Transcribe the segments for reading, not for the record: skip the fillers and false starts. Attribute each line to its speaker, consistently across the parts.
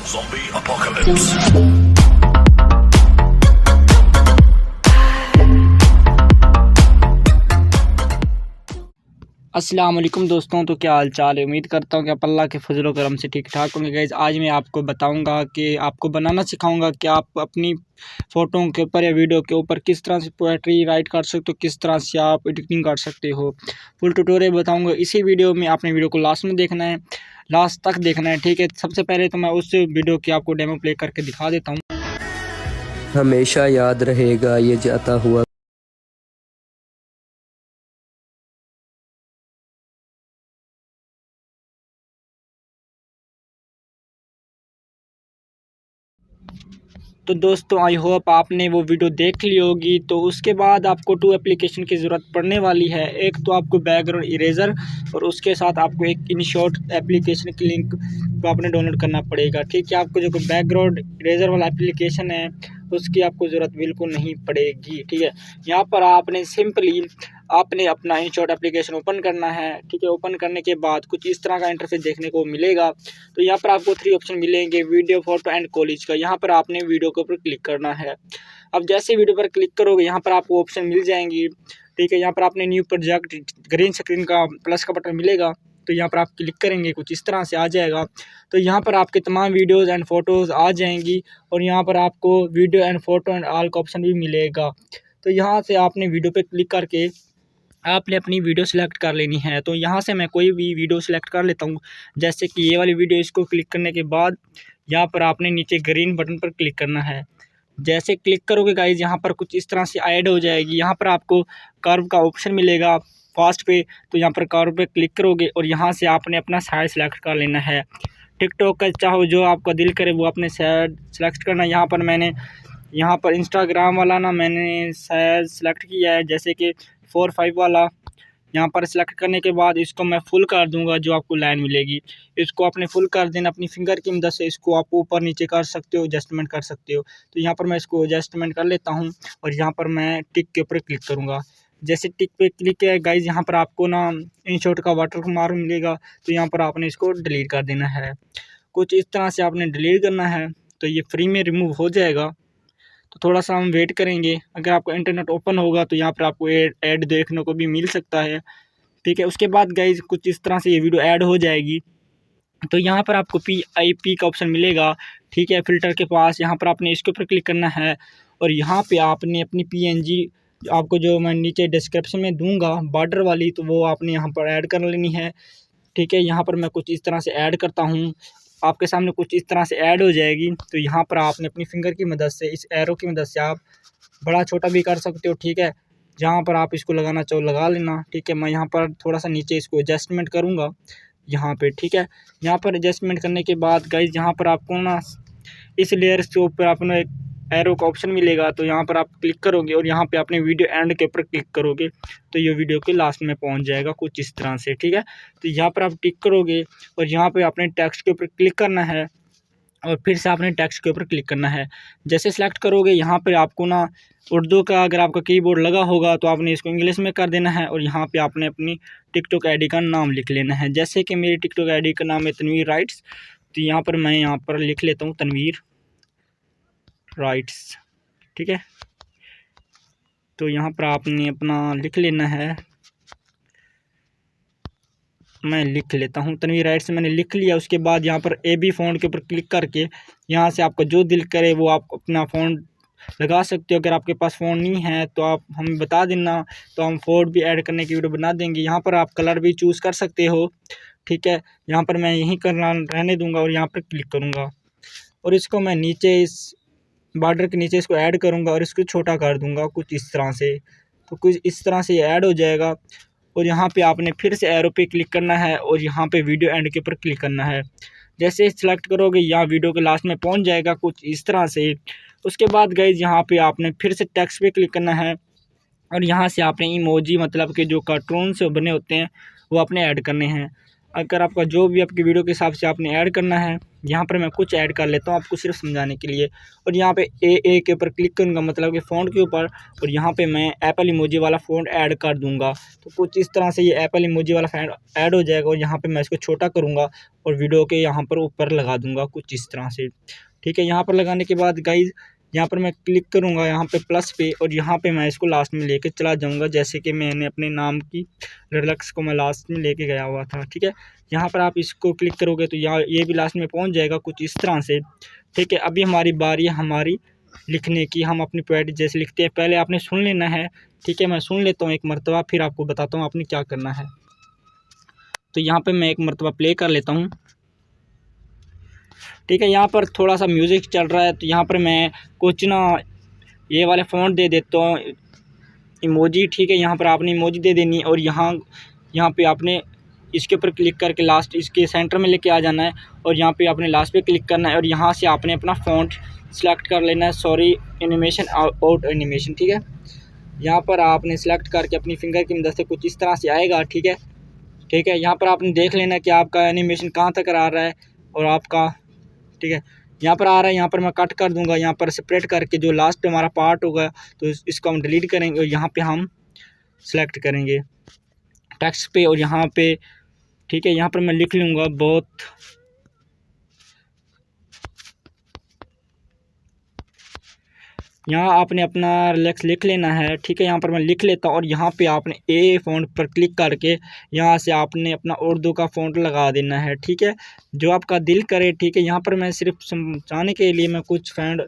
Speaker 1: Zombie apocalypse.
Speaker 2: अस्सलाम वालेकुम दोस्तों, तो क्या हाल चाल है। उम्मीद करता हूँ कि आप अल्लाह के फजल करम से ठीक ठाक होंगे। गाइज़ आज मैं आपको बताऊँगा कि आपको बनाना सिखाऊंगा कि आप अपनी फ़ोटो के ऊपर या वीडियो के ऊपर किस तरह से पोएट्री राइट कर सकते हो, किस तरह से आप एडिटिंग कर सकते हो। फुल ट्यूटोरियल बताऊँगा इसी वीडियो में। आपने वीडियो को लास्ट में देखना है, लास्ट तक देखना है, ठीक है। सबसे पहले तो मैं उस वीडियो की आपको डेमो प्ले करके दिखा देता हूँ।
Speaker 3: हमेशा याद रहेगा ये जाता हुआ।
Speaker 2: तो दोस्तों आई होप आपने वो वीडियो देख ली होगी। तो उसके बाद आपको 2 एप्लीकेशन की ज़रूरत पड़ने वाली है। एक तो आपको बैकग्राउंड इरेज़र और उसके साथ आपको एक इनशॉट एप्लीकेशन की लिंक को आपने डाउनलोड करना पड़ेगा, ठीक है। आपको जो बैकग्राउंड इरेज़र वाला एप्लीकेशन है उसकी आपको ज़रूरत बिल्कुल नहीं पड़ेगी, ठीक है। यहाँ पर आपने सिंपली आपने अपना इनशॉट एप्लीकेशन ओपन करना है, ठीक है। ओपन करने के बाद कुछ इस तरह का इंटरफेस देखने को मिलेगा। तो यहाँ पर आपको 3 ऑप्शन मिलेंगे, वीडियो, फोटो एंड कॉलेज का। यहाँ पर आपने वीडियो के ऊपर क्लिक करना है। अब जैसे वीडियो पर क्लिक करोगे यहाँ पर आपको ऑप्शन मिल जाएंगी, ठीक है। यहाँ पर आपने न्यू प्रोजेक्ट ग्रीन स्क्रीन का प्लस का बटन मिलेगा, तो यहाँ पर आप क्लिक करेंगे कुछ इस तरह से आ जाएगा। तो यहाँ पर आपके तमाम वीडियोज़ एंड फ़ोटोज़ आ जाएंगी और यहाँ पर आपको video and photo and all का ऑप्शन भी मिलेगा। तो यहाँ से आपने वीडियो पे क्लिक करके आपने अपनी वीडियो सेलेक्ट कर लेनी है। तो यहाँ से मैं कोई भी वीडियो सेलेक्ट कर लेता हूँ, जैसे कि ये वाली वीडियो। इसको क्लिक करने के बाद यहाँ पर आपने नीचे ग्रीन बटन पर क्लिक करना है। जैसे क्लिक करोगे गाइज यहाँ पर कुछ इस तरह से ऐड हो जाएगी। यहाँ पर आपको कर्व का ऑप्शन मिलेगा फास्ट पे, तो यहाँ पर कर्व पे क्लिक करोगे और यहाँ से आपने अपना साइज सेलेक्ट कर लेना है। टिकटॉक का चाहो जो आपका दिल करे वो आपने साइज सेलेक्ट करना। यहाँ पर मैंने यहाँ पर इंस्टाग्राम वाला ना मैंने साइज सेलेक्ट किया है, जैसे कि 4:5 वाला। यहाँ पर सेलेक्ट करने के बाद इसको मैं फुल कर दूंगा, जो आपको लाइन मिलेगी इसको आपने फुल कर देना। अपनी फिंगर की मदद से इसको आप ऊपर नीचे कर सकते हो, एडजस्टमेंट कर सकते हो। तो यहाँ पर मैं इसको एडजस्टमेंट कर लेता हूँ और यहाँ पर मैं टिक के ऊपर क्लिक करूँगा। जैसे टिक पे क्लिक किया गाइज यहाँ पर आपको ना इनशॉट का वाटर मार्क मिलेगा, तो यहाँ पर आपने इसको डिलीट कर देना है। कुछ इस तरह से आपने डिलीट करना है, तो ये फ्री में रिमूव हो जाएगा। तो थोड़ा सा हम वेट करेंगे। अगर आपका इंटरनेट ओपन होगा तो यहाँ पर आपको ऐड देखने को भी मिल सकता है, ठीक है। उसके बाद गाइज कुछ इस तरह से ये वीडियो ऐड हो जाएगी। तो यहाँ पर आपको PIP का ऑप्शन मिलेगा, ठीक है, फ़िल्टर के पास। यहाँ पर आपने इसके ऊपर क्लिक करना है और यहाँ पे आपने अपनी PNG आपको जो मैं नीचे डिस्क्रिप्शन में दूंगा बॉर्डर वाली, तो वो आपने यहाँ पर ऐड कर लेनी है, ठीक है। यहाँ पर मैं कुछ इस तरह से ऐड करता हूँ, आपके सामने कुछ इस तरह से ऐड हो जाएगी। तो यहाँ पर आपने अपनी फिंगर की मदद से, इस एरो की मदद से आप बड़ा छोटा भी कर सकते हो, ठीक है। जहाँ पर आप इसको लगाना चाहो लगा लेना, ठीक है। मैं यहाँ पर थोड़ा सा नीचे इसको एडजस्टमेंट करूँगा यहाँ पे, ठीक है। यहाँ पर एडजस्टमेंट करने के बाद गाइज यहाँ पर आपको ना इस लेयर के ऊपर आपने एक एरो का ऑप्शन मिलेगा, तो यहाँ पर आप क्लिक करोगे और यहाँ पे अपने वीडियो एंड के ऊपर क्लिक करोगे तो ये वीडियो के लास्ट में पहुँच जाएगा कुछ इस तरह से, ठीक है। तो यहाँ पर आप टिक करोगे और यहाँ पे आपने टेक्स्ट के ऊपर क्लिक करना है और फिर से आपने टेक्स्ट के ऊपर क्लिक करना है। जैसे सेलेक्ट करोगे यहाँ पे आपको ना उर्दू का अगर आपका कीबोर्ड लगा होगा तो आपने इसको इंग्लिश में कर देना है और यहाँ पे आपने अपनी टिकटॉक आईडी का नाम लिख लेना है। जैसे कि मेरी टिकटॉक आईडी का नाम है तनवीर राइट्स, तो यहाँ पर मैं यहाँ पर लिख लेता हूँ तनवीर राइट्स, ठीक है। तो यहाँ पर आपने अपना लिख लेना है, मैं लिख लेता हूँ तनवीर राइट्स, मैंने लिख लिया। उसके बाद यहाँ पर AB फ़ॉन्ट के ऊपर क्लिक करके यहाँ से आपका जो दिल करे वो आप अपना फ़ॉन्ट लगा सकते हो। अगर आपके पास फ़ोन नहीं है तो आप हमें बता देना, तो हम फ़ोन भी ऐड करने की वीडियो बना देंगे। यहाँ पर आप कलर भी चूज़ कर सकते हो, ठीक है। यहाँ पर मैं यहीं करना रहने दूँगा और यहाँ पर क्लिक करूँगा और इसको मैं नीचे इस बॉर्डर के नीचे इसको ऐड करूँगा और इसको छोटा कर दूँगा कुछ इस तरह से। तो कुछ इस तरह से ये ऐड हो जाएगा और यहाँ पे आपने फिर से एरो पे क्लिक करना है और यहाँ पे वीडियो एंड के ऊपर क्लिक करना है। जैसे सेलेक्ट करोगे यहाँ वीडियो के लास्ट में पहुँच जाएगा कुछ इस तरह से। उसके बाद गाइज यहाँ पे आपने फिर से टेक्स्ट पे क्लिक करना है और यहाँ से आपने इमोजी मतलब के जो कार्टून से बने होते हैं वो आपने ऐड करने हैं। अगर आपका जो भी आपकी वीडियो के हिसाब से आपने ऐड करना है, यहाँ पर मैं कुछ ऐड कर लेता हूँ आपको सिर्फ समझाने के लिए। और यहाँ पे ए के ऊपर क्लिक करूँगा, मतलब कि फ़ॉन्ट के ऊपर, और यहाँ पे मैं एप्पल इमोजी वाला फ़ॉन्ट ऐड कर दूँगा। तो कुछ इस तरह से ये एप्पल इमोजी वाला फ़ॉन्ट ऐड हो जाएगा, और यहाँ पे मैं इसको छोटा करूँगा और वीडियो के यहाँ पर ऊपर लगा दूँगा कुछ इस तरह से। ठीक है, यहाँ पर लगाने के बाद गाइज़ यहाँ पर मैं क्लिक करूँगा यहाँ पे प्लस पे, और यहाँ पे मैं इसको लास्ट में लेके चला जाऊँगा, जैसे कि मैंने अपने नाम की रिडक्स को मैं लास्ट में लेके गया हुआ था। ठीक है, यहाँ पर आप इसको क्लिक करोगे तो यहाँ ये भी लास्ट में पहुँच जाएगा कुछ इस तरह से। ठीक है, अभी हमारी बारी है हमारी लिखने की। हम अपनी पोएट्री जैसे लिखते हैं, पहले आपने सुन लेना है। ठीक है, मैं सुन लेता हूँ एक मरतबा, फिर आपको बताता हूँ आपने क्या करना है। तो यहाँ पर मैं एक मरतबा प्ले कर लेता हूँ। ठीक है, यहाँ पर थोड़ा सा म्यूज़िक चल रहा है, तो यहाँ पर मैं कुछ ना ये वाले फ़ॉन्ट दे देता हूँ इमोजी। ठीक है, यहाँ पर आपने इमोजी दे देनी है, और यहाँ पे आपने इसके ऊपर क्लिक करके लास्ट इसके सेंटर में लेके आ जाना है, और यहाँ पे आपने लास्ट पे क्लिक करना है, और यहाँ से आपने अपना फ़ॉन्ट सेलेक्ट कर लेना है। Sorry animation out animation. ठीक है, यहाँ पर आपने सेलेक्ट करके अपनी फिंगर की मदद से कुछ इस तरह से आएगा। ठीक है, यहाँ पर आपने देख लेना कि आपका एनिमेशन कहाँ तक आ रहा है, और आपका ठीक है यहाँ पर आ रहा है। यहाँ पर मैं कट कर दूंगा, यहाँ पर सेपरेट करके जो लास्ट हमारा पार्ट होगा तो इसको हम डिलीट करेंगे, और यहाँ पे हम सेलेक्ट करेंगे टेक्स्ट पे, और यहाँ पे ठीक है यहाँ पर मैं लिख लूँगा बहुत। यहाँ आपने अपना रिलैक्स लिख लेना है। ठीक है, यहाँ पर मैं लिख लेता हूँ, और यहाँ पे आपने ए फ़ॉन्ट पर क्लिक करके यहाँ से आपने अपना उर्दू का फ़ॉन्ट लगा देना है। ठीक है, जो आपका दिल करे। ठीक है, यहाँ पर मैं सिर्फ समझाने के लिए मैं कुछ फ़ॉन्ट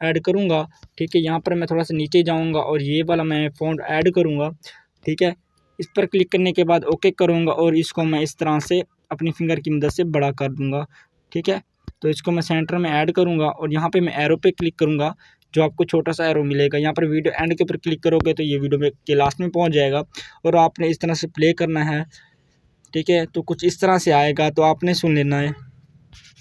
Speaker 2: ऐड करूँगा। ठीक है, यहाँ पर मैं थोड़ा सा नीचे जाऊँगा और ये वाला मैं फ़ॉन्ट ऐड करूँगा। ठीक है, इस पर क्लिक करने के बाद ओके करूँगा, और इसको मैं इस तरह से अपनी फिंगर की मदद से बड़ा कर दूँगा। ठीक है, तो इसको मैं सेंटर में ऐड करूँगा, और यहाँ पे मैं एरो पे क्लिक करूँगा, जो आपको छोटा सा एरो मिलेगा। यहाँ पर वीडियो एंड के ऊपर क्लिक करोगे तो ये वीडियो में के लास्ट में पहुँच जाएगा, और आपने इस तरह से प्ले करना है। ठीक है, तो कुछ इस तरह से आएगा, तो आपने सुन लेना है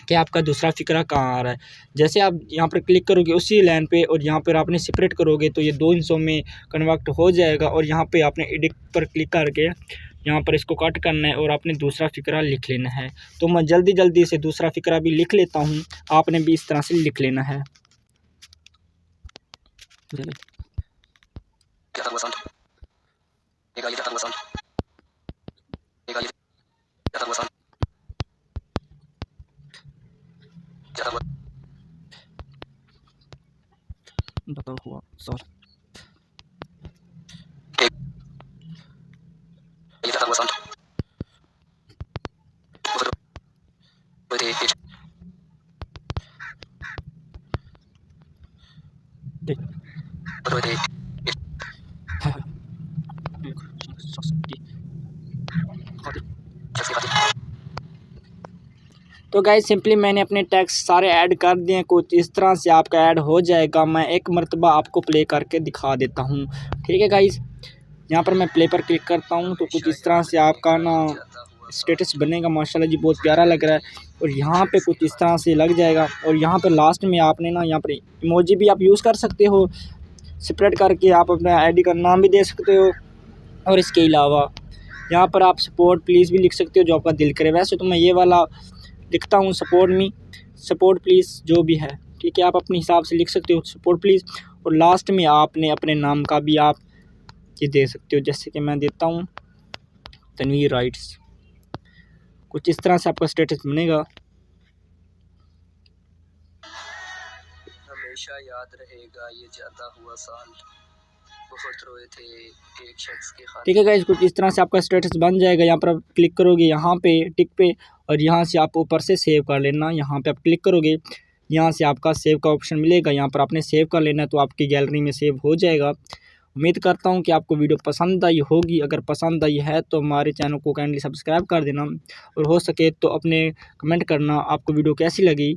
Speaker 2: कि आपका दूसरा फ़िक्रा कहाँ आ रहा है। जैसे आप यहाँ पर क्लिक करोगे उसी लाइन पे, और यहाँ पर आपने सेपरेट करोगे तो ये 2 हिस्सों में कन्वर्ट हो जाएगा, और यहाँ पे आपने एडिट पर क्लिक करके यहाँ पर इसको कट करना है, और आपने दूसरा फ़िक्रा लिख लेना है। तो मैं जल्दी से दूसरा फ़िक्रा भी लिख लेता हूँ, आपने भी इस तरह से लिख लेना है। बताओ हुआ सर तो गाइस सिंपली मैंने अपने टेक्स्ट सारे ऐड कर दिए, कुछ इस तरह से आपका ऐड हो जाएगा। मैं एक मरतबा आपको प्ले करके दिखा देता हूँ। ठीक है गाइस, यहाँ पर मैं प्ले पर क्लिक करता हूँ, तो कुछ इस तरह से आपका ना स्टेटस बनेगा। माशाल्लाह जी बहुत प्यारा लग रहा है, और यहाँ पे कुछ इस तरह से लग जाएगा। और यहाँ पर लास्ट में आपने ना यहाँ पर इमोजी भी आप यूज़ कर सकते हो, सेपरेट करके आप अपना आईडी का नाम भी दे सकते हो, और इसके अलावा यहाँ पर आप सपोर्ट प्लीज़ भी लिख सकते हो, जो आपका दिल करे। वैसे तो मैं ये वाला लिखता हूँ सपोर्ट प्लीज़ जो भी है। ठीक है, आप अपने हिसाब से लिख सकते हो सपोर्ट प्लीज़, और लास्ट में आपने अपने नाम का भी आप ये दे सकते हो, जैसे कि मैं देता हूँ तनवीर राइट्स। कुछ इस तरह से आपका स्टेटस बनेगा।
Speaker 3: हमेशा याद रहेगा ये जाता हुआ साल, बहुत रोए थे एक शख्स के खातिर।
Speaker 2: ठीक है गाइस, कुछ इस तरह से आपका स्टेटस बन जाएगा। यहाँ पर आप क्लिक करोगे यहाँ पे टिक पे, और यहाँ से आप ऊपर से सेव कर लेना। यहाँ पे आप क्लिक करोगे, यहाँ से आपका सेव का ऑप्शन मिलेगा, यहाँ पर आपने सेव कर लेना है, तो आपकी गैलरी में सेव हो जाएगा। उम्मीद करता हूँ कि आपको वीडियो पसंद आई होगी। अगर पसंद आई है तो हमारे चैनल को काइंडली सब्सक्राइब कर देना, और हो सके तो अपने कमेंट करना आपको वीडियो कैसी लगी।